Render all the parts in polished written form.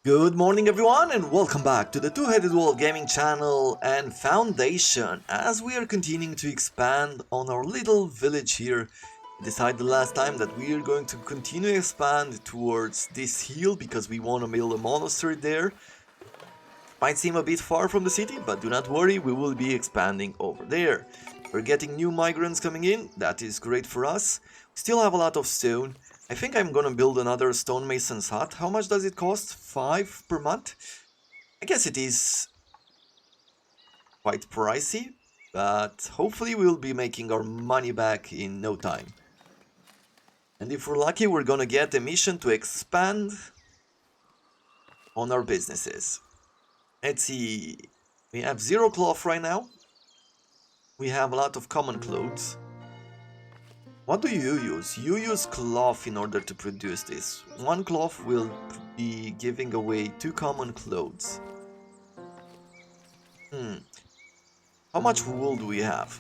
Good morning everyone and welcome back to the Two-Headed Wolf Gaming channel and Foundation. As we are continuing to expand on our little village here, we decided last time that we are going to continue to expand towards this hill because we want to build a monastery there. Might seem a bit far from the city, but do not worry, we will be expanding over there. We're getting new migrants coming in, that is great for us. We still have a lot of stone. I think I'm gonna build another stonemason's hut. How much does it cost? 5 per month? I guess it is quite pricey, but hopefully we'll be making our money back in no time. And if we're lucky, we're gonna get a mission to expand on our businesses. Let's see, we have 0 cloth right now. We have a lot of common clothes. What do you use? You use cloth in order to produce this. 1 cloth will be giving away 2 common clothes. How much wool do we have?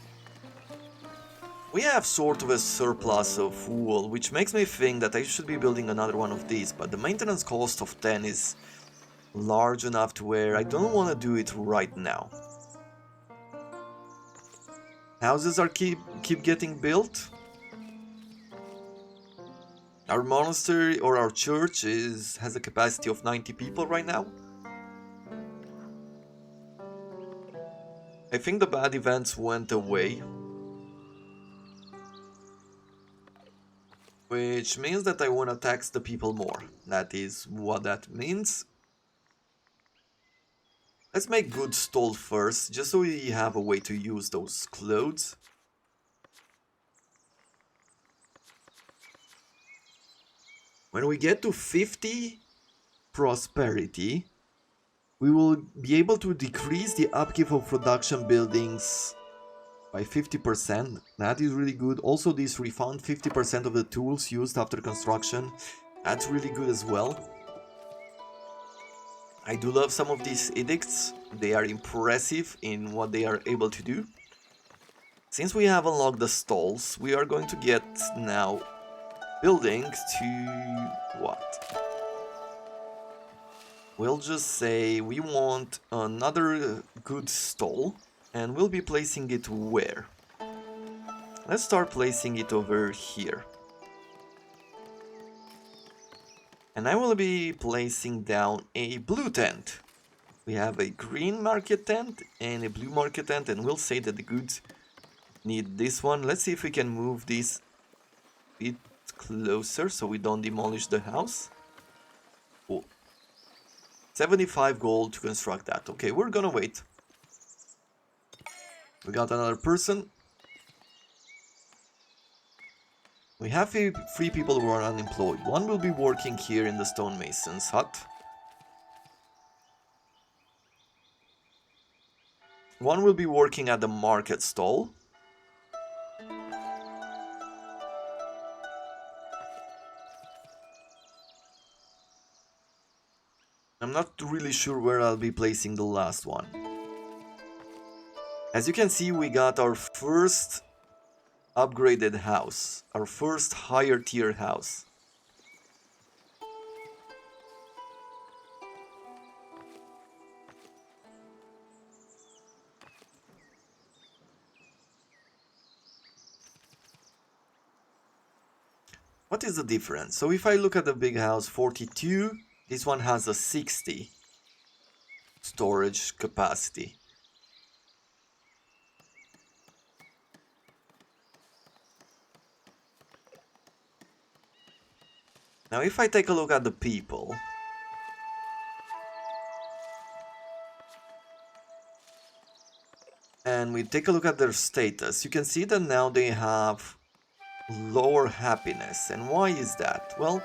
We have sort of a surplus of wool, which makes me think that I should be building another one of these, but the maintenance cost of 10 is large enough to where I don't want to do it right now. Houses are keep getting built. Our monastery or our church has a capacity of 90 people right now. I think the bad events went away, which means that I want to tax the people more. That is what that means. Let's make good stall first, just so we have a way to use those clothes. When we get to 50 prosperity, we will be able to decrease the upkeep of production buildings by 50%. That is really good. Also, this refund 50% of the tools used after construction. That's really good as well. I do love some of these edicts. They are impressive in what they are able to do. Since we have unlocked the stalls, we are going to get now buildings to what? We'll just say we want another good stall, and we'll be placing it where? Let's start placing it over here. And I will be placing down a blue tent. We have a green market tent and a blue market tent, and we'll say that the goods need this one. Let's see if we can move this a bit closer so we don't demolish the house. Cool. 75 gold to construct that. Okay, we're gonna wait. We got another person. We have 3 people who are unemployed. One will be working here in the stonemason's hut. One will be working at the market stall. I'm not really sure where I'll be placing the last one. As you can see, we got our first upgraded house, our first higher tier house. What is the difference? So if I look at the big house 42, this one has a 60 storage capacity. Now if I take a look at the people, and we take a look at their status, you can see that now they have lower happiness. And why is that? Well,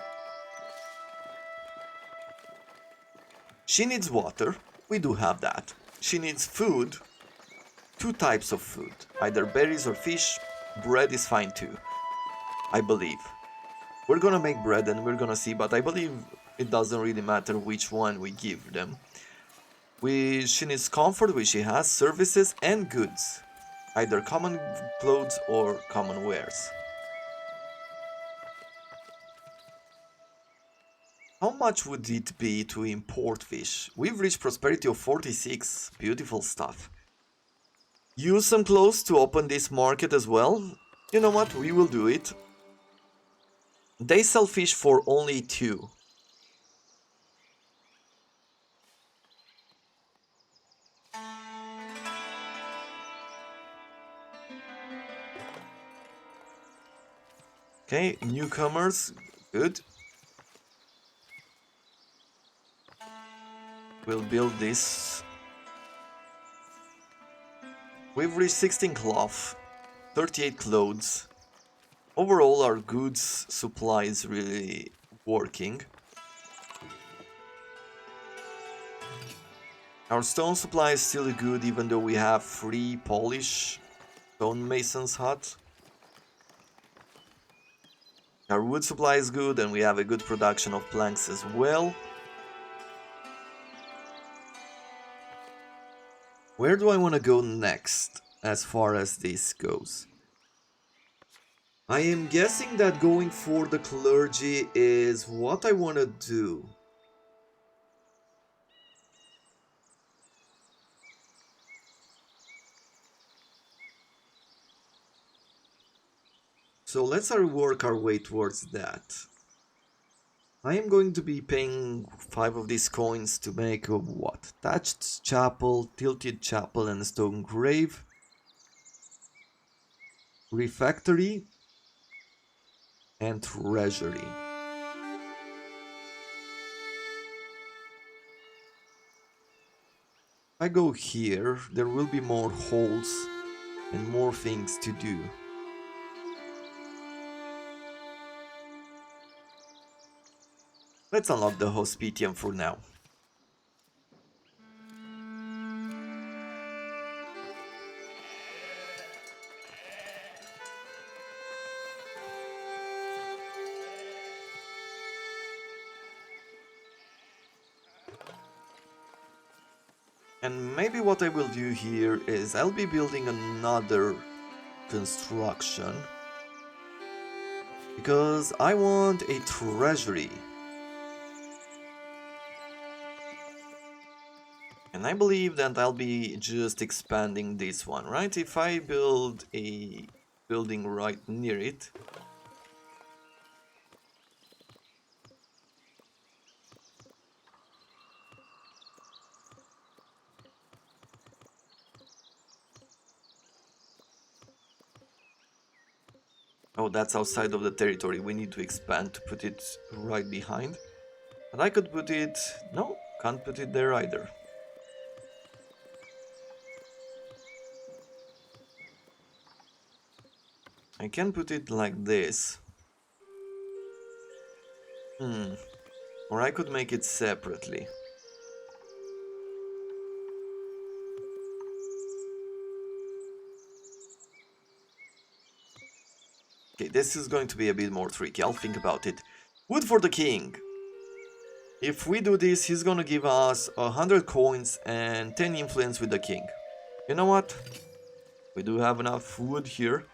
she needs water. We do have that. She needs food. 2 types of food. Either berries or fish. Bread is fine too, I believe. We're gonna make bread and we're gonna see, but I believe it doesn't really matter which one we give them. She needs comfort, which she has, services and goods. Either common clothes or common wares. How much would it be to import fish? We've reached prosperity of 46. Beautiful stuff. Use some clothes to open this market as well. You know what? We will do it. They sell fish for only 2. Okay, newcomers. Good. We'll build this. We've reached 16 cloth, 38 clothes. Overall, our goods supply is really working. Our stone supply is still good even though we have free polish stonemason's hut. Our wood supply is good and we have a good production of planks as well. Where do I want to go next as far as this goes? I am guessing that going for the clergy is what I want to do. So let's work our way towards that. I am going to be paying 5 of these coins to make a what? Thatched chapel, tilted chapel and stone grave. Refectory and treasury. If I go here, there will be more holes and more things to do. Let's unlock the hospitium for now. And maybe what I will do here is I'll be building another construction because I want a treasury. And I believe that I'll be just expanding this one, right? If I build a building right near it. Oh, that's outside of the territory. We need to expand to put it right behind. But I could put it... No, can't put it there either. I can put it like this. Or I could make it separately. Okay, this is going to be a bit more tricky. I'll think about it. Wood for the king. If we do this, he's gonna give us 100 coins and 10 influence with the king. You know what? We do have enough wood here.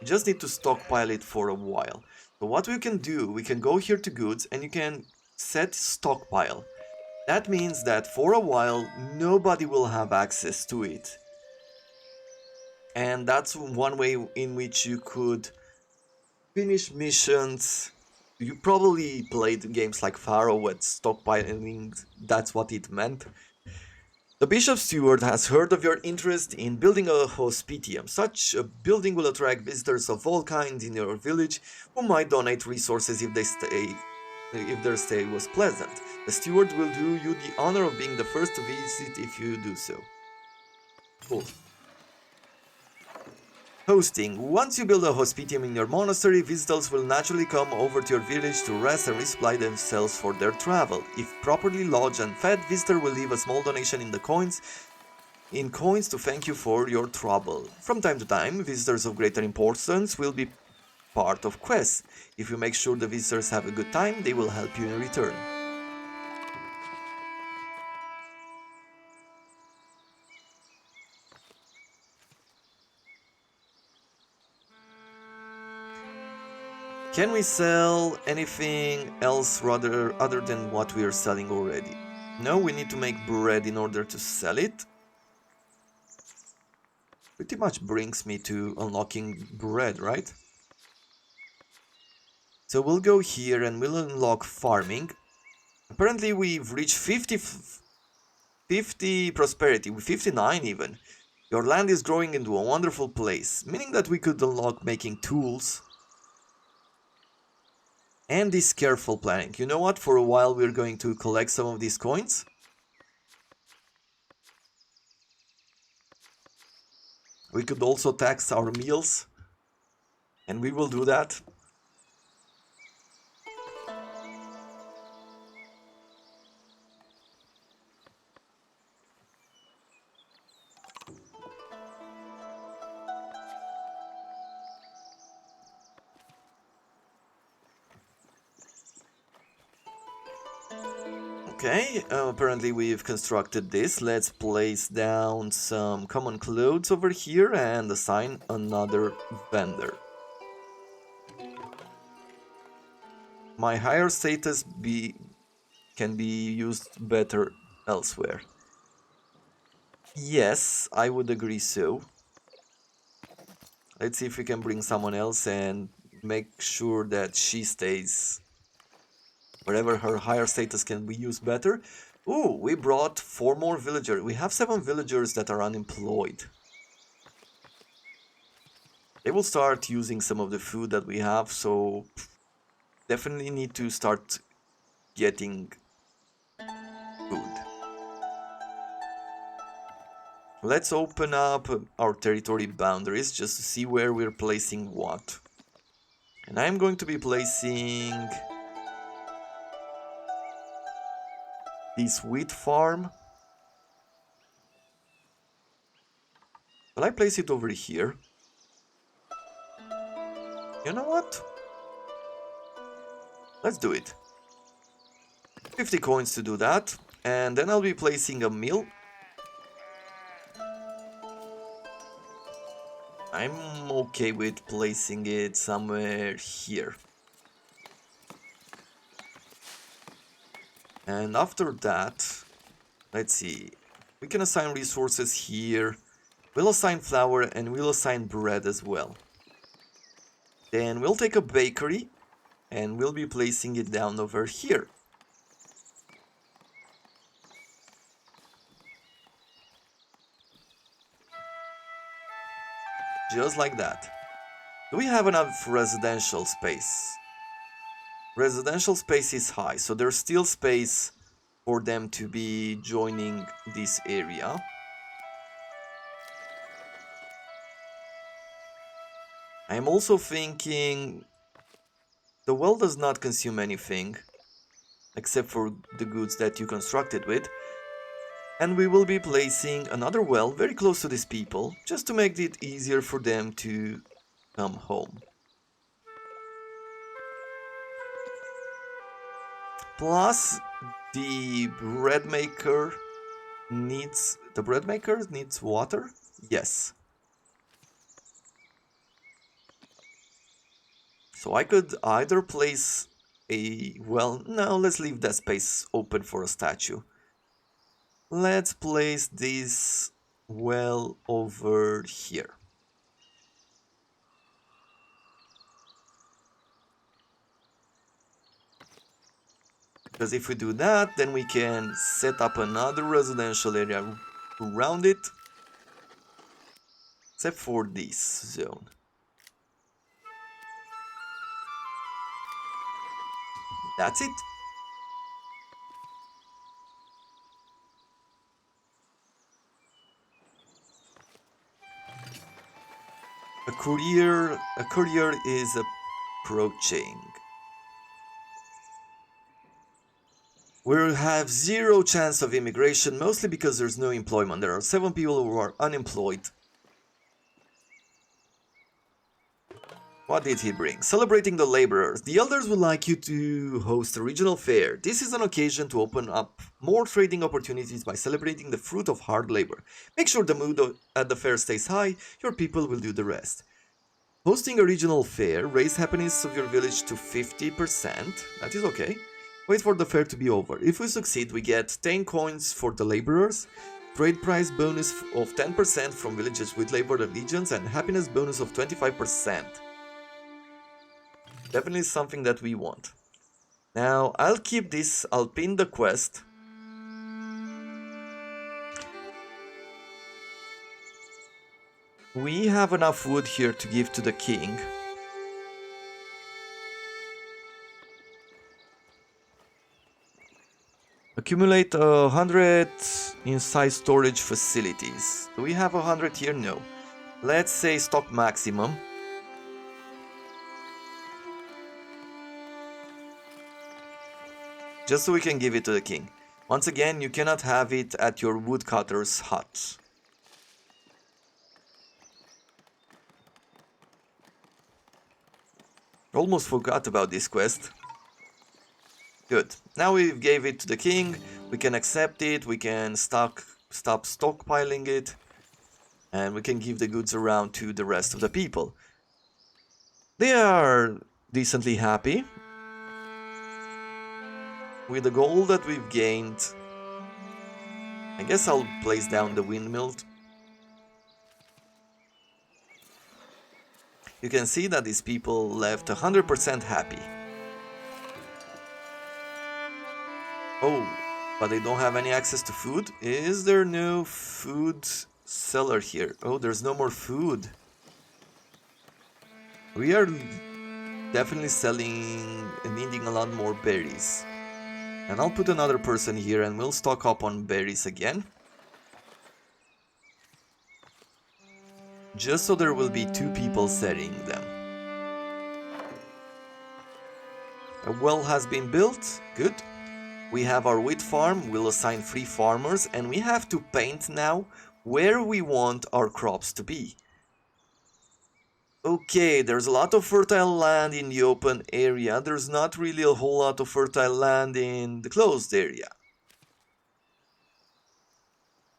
We just need to stockpile it for a while. So what we can do, we can go here to goods and you can set stockpile. That means that for a while, nobody will have access to it. And that's one way in which you could finish missions. You probably played games like Pharaoh with stockpiling, that's what it meant. The Bishop Steward has heard of your interest in building a hospitium. Such a building will attract visitors of all kinds in your village who might donate resources if their stay was pleasant. The steward will do you the honor of being the first to visit if you do so. Cool. Hosting. Once you build a hospitium in your monastery, visitors will naturally come over to your village to rest and resupply themselves for their travel. If properly lodged and fed, visitor will leave a small donation in coins to thank you for your trouble. From time to time, visitors of greater importance will be part of quests. If you make sure the visitors have a good time, they will help you in return. Can we sell anything else rather other than what we are selling already? No, we need to make bread in order to sell it. Pretty much brings me to unlocking bread, right? So we'll go here and we'll unlock farming. Apparently we've reached 50 prosperity, 59 even. Your land is growing into a wonderful place, meaning that we could unlock making tools. And this careful planning. You know what? For a while we're going to collect some of these coins. We could also tax our meals. And we will do that. Okay, apparently we've constructed this. Let's place down some common clothes over here and assign another vendor. My higher status can be used better elsewhere. Yes, I would agree so. Let's see if we can bring someone else and make sure that she stays wherever her higher status can be used better. Ooh, we brought 4 more villagers. We have 7 villagers that are unemployed. They will start using some of the food that we have, so definitely need to start getting food. Let's open up our territory boundaries just to see where we're placing what. And I'm going to be placing this wheat farm. Will I place it over here? You know what? Let's do it. 50 coins to do that. And then I'll be placing a mill. I'm okay with placing it somewhere here. And after that, let's see. We can assign resources here. We'll assign flour and we'll assign bread as well. Then we'll take a bakery and we'll be placing it down over here. Just like that. Do we have enough residential space? Residential space is high, so there's still space for them to be joining this area. I'm also thinking the well does not consume anything except for the goods that you constructed with. And we will be placing another well very close to these people, just to make it easier for them to come home. Plus, the bread maker needs water? Yes. So I could either place no, let's leave that space open for a statue. Let's place this well over here. Because if we do that, then we can set up another residential area around it. Except for this zone. That's it. A courier is approaching. We'll have 0 chance of immigration, mostly because there's no employment. There are 7 people who are unemployed. What did he bring? Celebrating the laborers. The elders would like you to host a regional fair. This is an occasion to open up more trading opportunities by celebrating the fruit of hard labor. Make sure the mood at the fair stays high. Your people will do the rest. Hosting a regional fair, raise happiness of your village to 50%. That is okay. Wait for the fair to be over. If we succeed, we get 10 coins for the laborers, trade price bonus of 10% from villages with labor allegiance, and happiness bonus of 25%. Definitely something that we want. Now, I'll keep this, I'll pin the quest. We have enough wood here to give to the king. Accumulate 100 inside storage facilities. Do we have 100 here? No. Let's say stock maximum. Just so we can give it to the king. Once again, you cannot have it at your woodcutter's hut. Almost forgot about this quest. Good. Now we gave it to the king. We can accept it. We can stop stockpiling it. And we can give the goods around to the rest of the people. They are decently happy with the gold that we've gained. I guess I'll place down the windmill. You can see that these people left 100% happy. Oh, but they don't have any access to food? Is there no food seller here? Oh, there's no more food. We are definitely selling and needing a lot more berries. And I'll put another person here and we'll stock up on berries again. Just so there will be 2 people selling them. A well has been built. Good. We have our wheat farm. We'll assign 3 farmers. And we have to paint now where we want our crops to be. Okay, there's a lot of fertile land in the open area. There's not really a whole lot of fertile land in the closed area.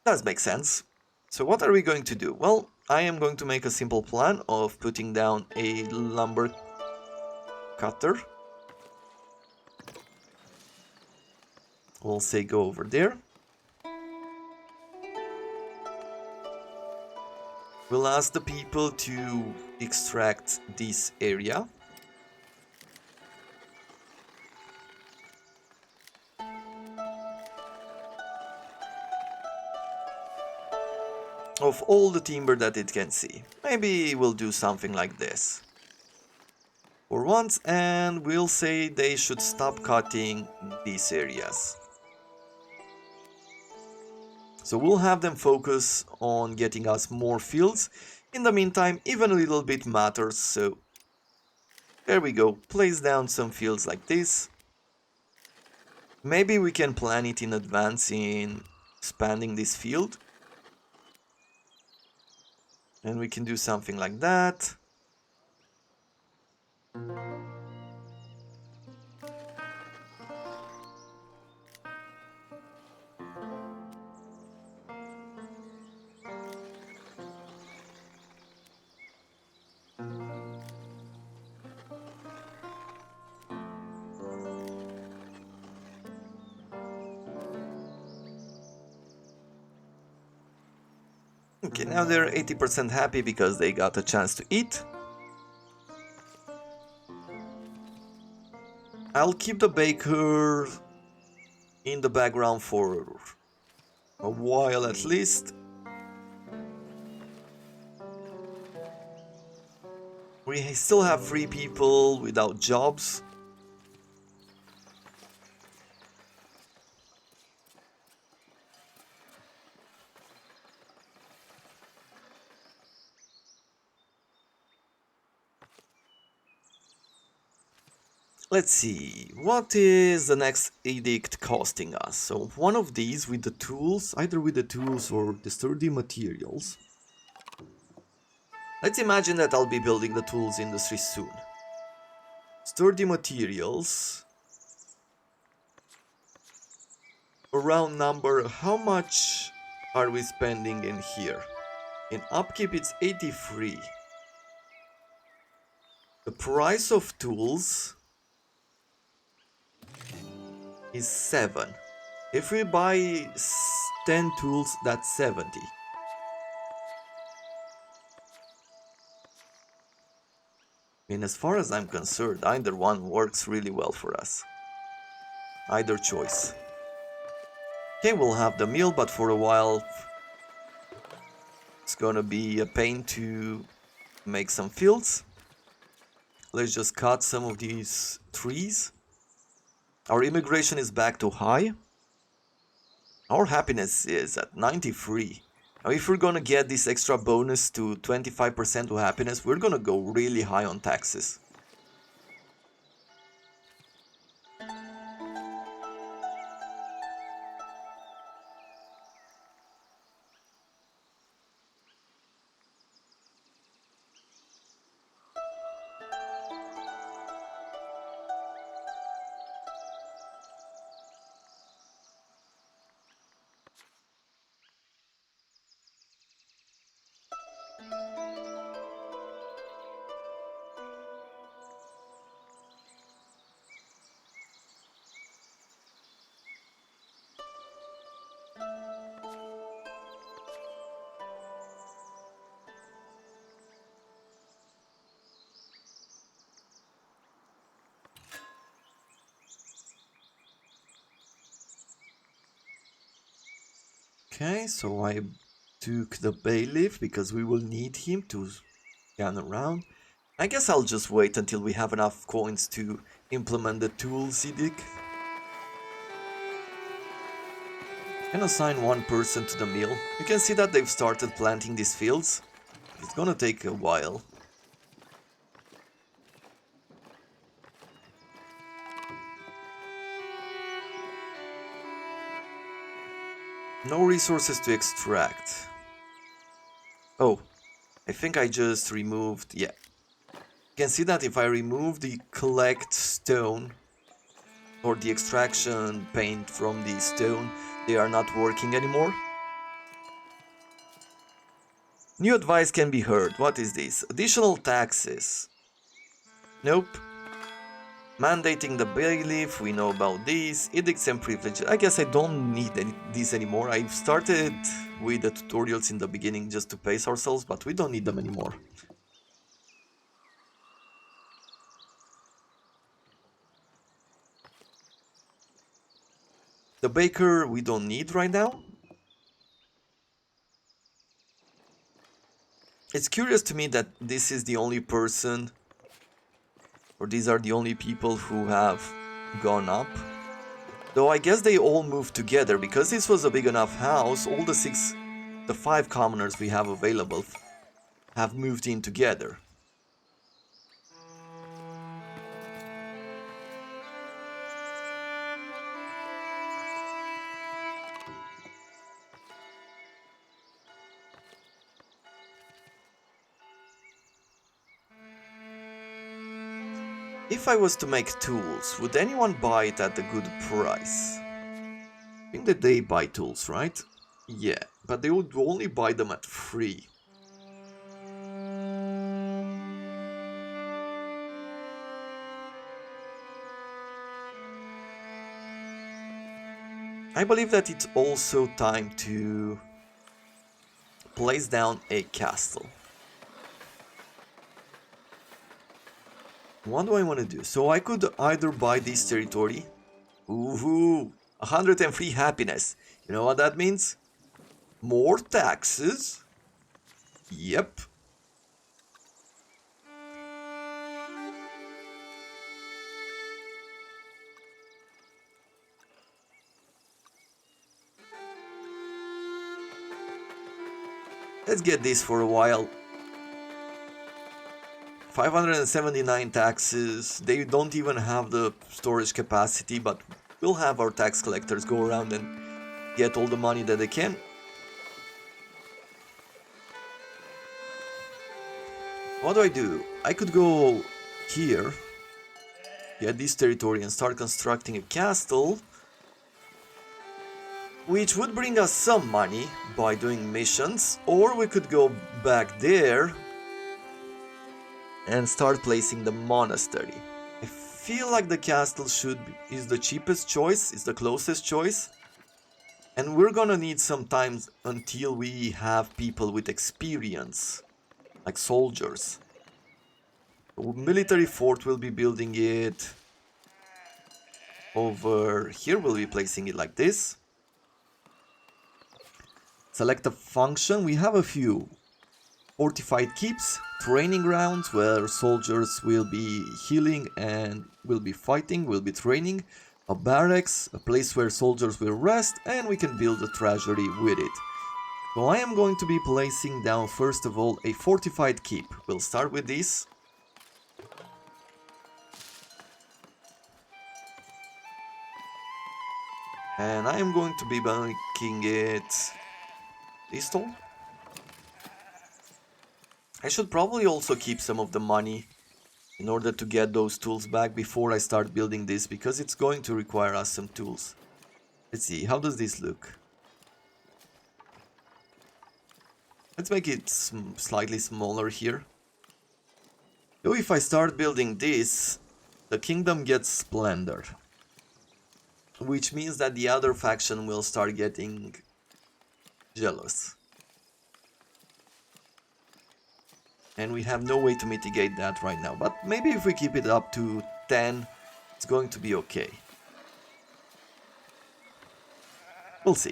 Does make sense. So what are we going to do? Well, I am going to make a simple plan of putting down a lumber cutter. We'll say go over there. We'll ask the people to extract this area. Of all the timber that it can see. Maybe we'll do something like this. For once, and we'll say they should stop cutting these areas. So we'll have them focus on getting us more fields. In the meantime, even a little bit matters, so there we go. Place down some fields like this. Maybe we can plan it in advance in expanding this field. And we can do something like that. Okay, now they're 80% happy because they got a chance to eat. I'll keep the baker in the background for a while at least. We still have 3 people without jobs. Let's see, what is the next edict costing us? So one of these with the tools, either with the tools or the sturdy materials. Let's imagine that I'll be building the tools industry soon. Sturdy materials. A round number, how much are we spending in here? In upkeep it's 83. The price of tools is 7. If we buy 10 tools, that's 70. I mean, as far as I'm concerned, either one works really well for us. Either choice. Okay, we'll have the meal, but for a while it's gonna be a pain to make some fields. Let's just cut some of these trees. Our immigration is back to high. Our happiness is at 93. Now if we're gonna get this extra bonus to 25% to happiness, we're gonna go really high on taxes. Okay, so I took the bailiff because we will need him to scan around. I guess I'll just wait until we have enough coins to implement the tools edict. And assign one person to the mill. You can see that they've started planting these fields. It's gonna take a while. No resources to extract. Oh, I think I just removed, yeah. You can see that if I remove the collect stone or the extraction paint from the stone, they are not working anymore. New advice can be heard. What is this? Additional taxes. Nope. Mandating the bailiff, we know about these. Edicts and privileges. I guess I don't need these anymore. I've started with the tutorials in the beginning just to pace ourselves, but we don't need them anymore. The baker we don't need right now. It's curious to me that this is the only person, or these are the only people who have gone up. Though I guess they all moved together, because this was a big enough house, all the 5 commoners we have available have moved in together. If I was to make tools, would anyone buy it at a good price? I think that they buy tools, right? Yeah, but they would only buy them at 3. I believe that it's also time to place down a castle. What do I want to do? So I could either buy this territory. Ooh, 103 happiness. You know what that means? More taxes. Yep. Let's get this for a while. 579 taxes. They don't even have the storage capacity, but we'll have our tax collectors go around and get all the money that they can. What do? I could go here, get this territory and start constructing a castle, which would bring us some money by doing missions, or we could go back there and start placing the monastery. I feel like the castle is the cheapest choice, is the closest choice. And we're gonna need some time until we have people with experience, like soldiers. The military fort will be building it over here. We'll be placing it like this. Select a function. We have a few. Fortified keeps, training grounds where soldiers will be healing and will be fighting, will be training. A barracks, a place where soldiers will rest, and we can build a treasury with it. So I am going to be placing down first of all a fortified keep. We'll start with this. And I am going to be making it this tall. I should probably also keep some of the money in order to get those tools back before I start building this, because it's going to require us some tools. Let's see, how does this look? Let's make it slightly smaller here. So if I start building this, the kingdom gets splendor. Which means that the other faction will start getting jealous. And we have no way to mitigate that right now. But maybe if we keep it up to 10, it's going to be okay. We'll see.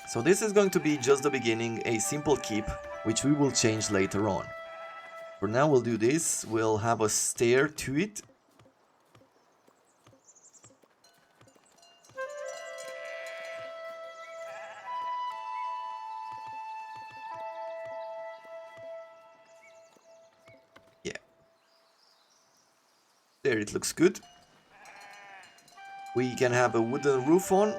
So this is going to be just the beginning, a simple keep, which we will change later on. For now we'll do this, we'll have a stair to it. Yeah. There, it looks good. We can have a wooden roof on.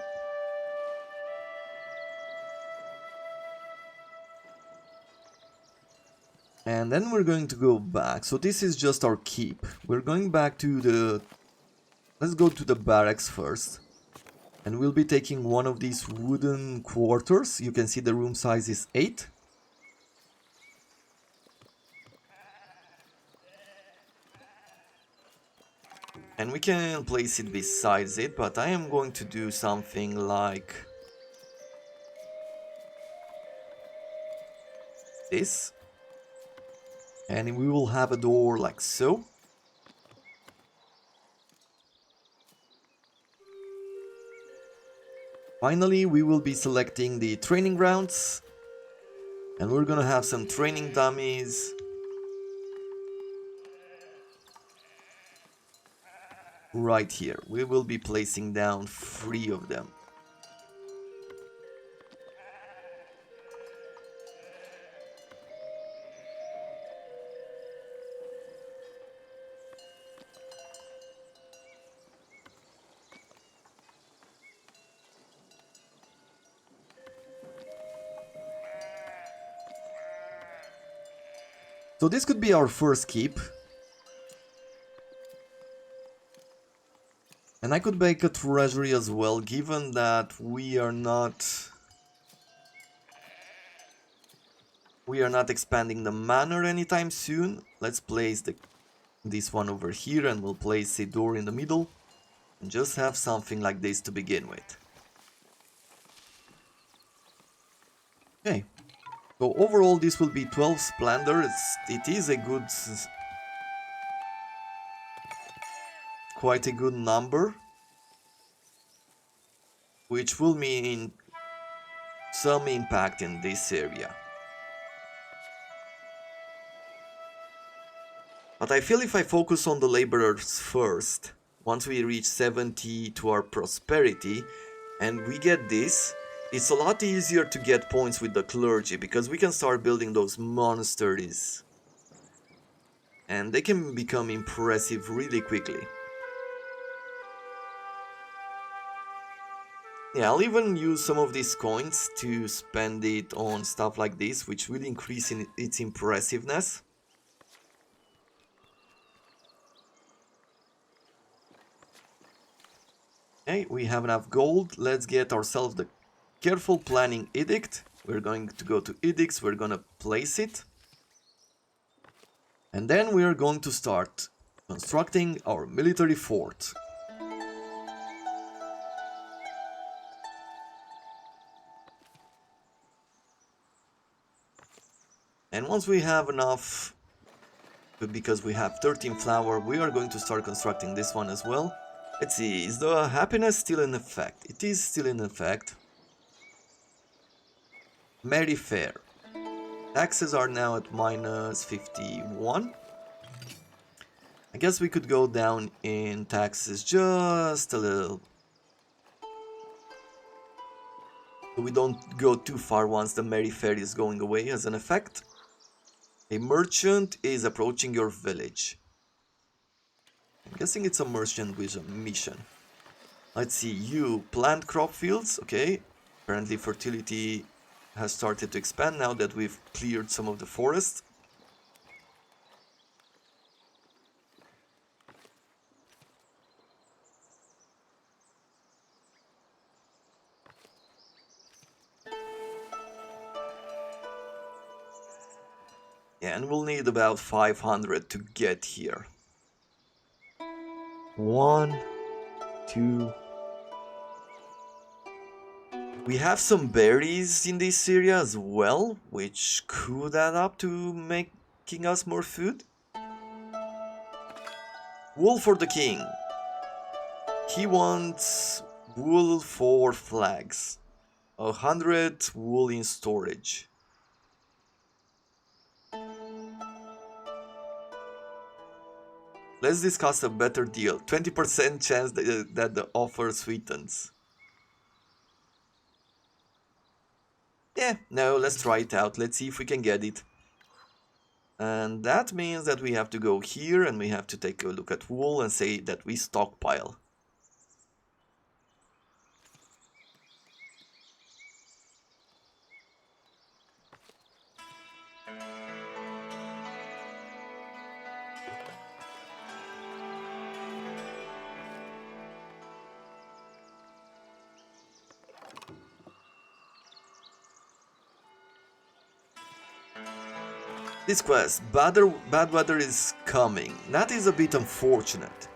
And then we're going to go back. So this is just our keep. We're going back to the... Let's go to the barracks first. And we'll be taking one of these wooden quarters. You can see the room size is 8. And we can place it besides it, but I am going to do something like this. And we will have a door like so. Finally, we will be selecting the training grounds. And we're gonna have some training dummies. Right here. We will be placing down 3 of them. So this could be our first keep. And I could make a treasury as well, given that we are not expanding the manor anytime soon. Let's place this one over here, and we'll place a door in the middle. And just have something like this to begin with. Okay. So overall this will be 12 splendor. It is a good... quite a good number. Which will mean some impact in this area. But I feel if I focus on the laborers first, once we reach 70 to our prosperity, and we get this, it's a lot easier to get points with the clergy, because we can start building those monasteries. And they can become impressive really quickly. Yeah, I'll even use some of these coins to spend it on stuff like this, which will increase its impressiveness. Okay, we have enough gold. Let's get ourselves the careful planning edict. We're going to go to edicts, we're gonna place it. And then we are going to start constructing our military fort. And once we have enough, because we have 13 flour, we are going to start constructing this one as well. Let's see, is the happiness still in effect? It is still in effect. Merry fair. Taxes are now at minus 51. I guess we could go down in taxes just a little. So we don't go too far once the Merry fair is going away as an effect. A merchant is approaching your village. I'm guessing it's a merchant with a mission. Let's see, you plant crop fields, okay. Apparently fertility has started to expand now that we've cleared some of the forest. Yeah, and we'll need about 500 to get here. 1, 2. We have some berries in this area as well, which could add up to making us more food. Wool for the king. He wants wool for flags. 100 wool in storage. Let's discuss a better deal. 20% chance that the offer sweetens. Yeah, no, let's try it out. Let's see if we can get it. And that means that we have to go here and we have to take a look at wool and say that we stockpile. This quest, bad weather is coming. That is a bit unfortunate.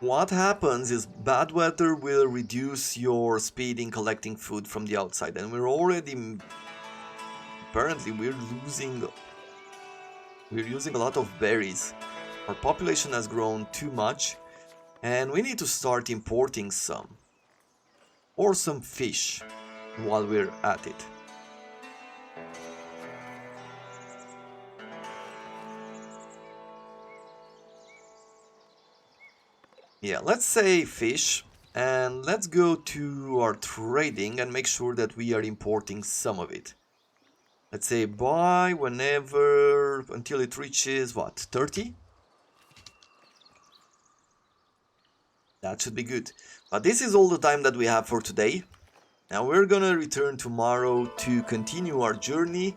What happens is bad weather will reduce your speed in collecting food from the outside, and we're already... Apparently we're using a lot of berries. Our population has grown too much, and we need to start importing some. Or some fish while we're at it. Yeah, let's say fish, and let's go to our trading and make sure that we are importing some of it. Let's say buy whenever, until it reaches, what, 30? That should be good. But this is all the time that we have for today. Now we're gonna return tomorrow to continue our journey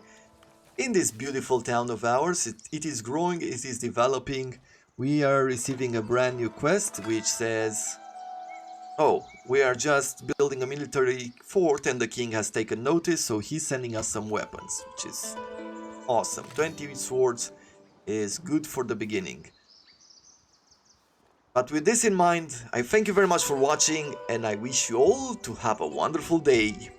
in this beautiful town of ours. It is growing, it is developing. We are receiving a brand new quest which says, oh, we are just building a military fort and the king has taken notice, so he's sending us some weapons, which is awesome. 20 swords is good for the beginning. But with this in mind, I thank you very much for watching and I wish you all to have a wonderful day.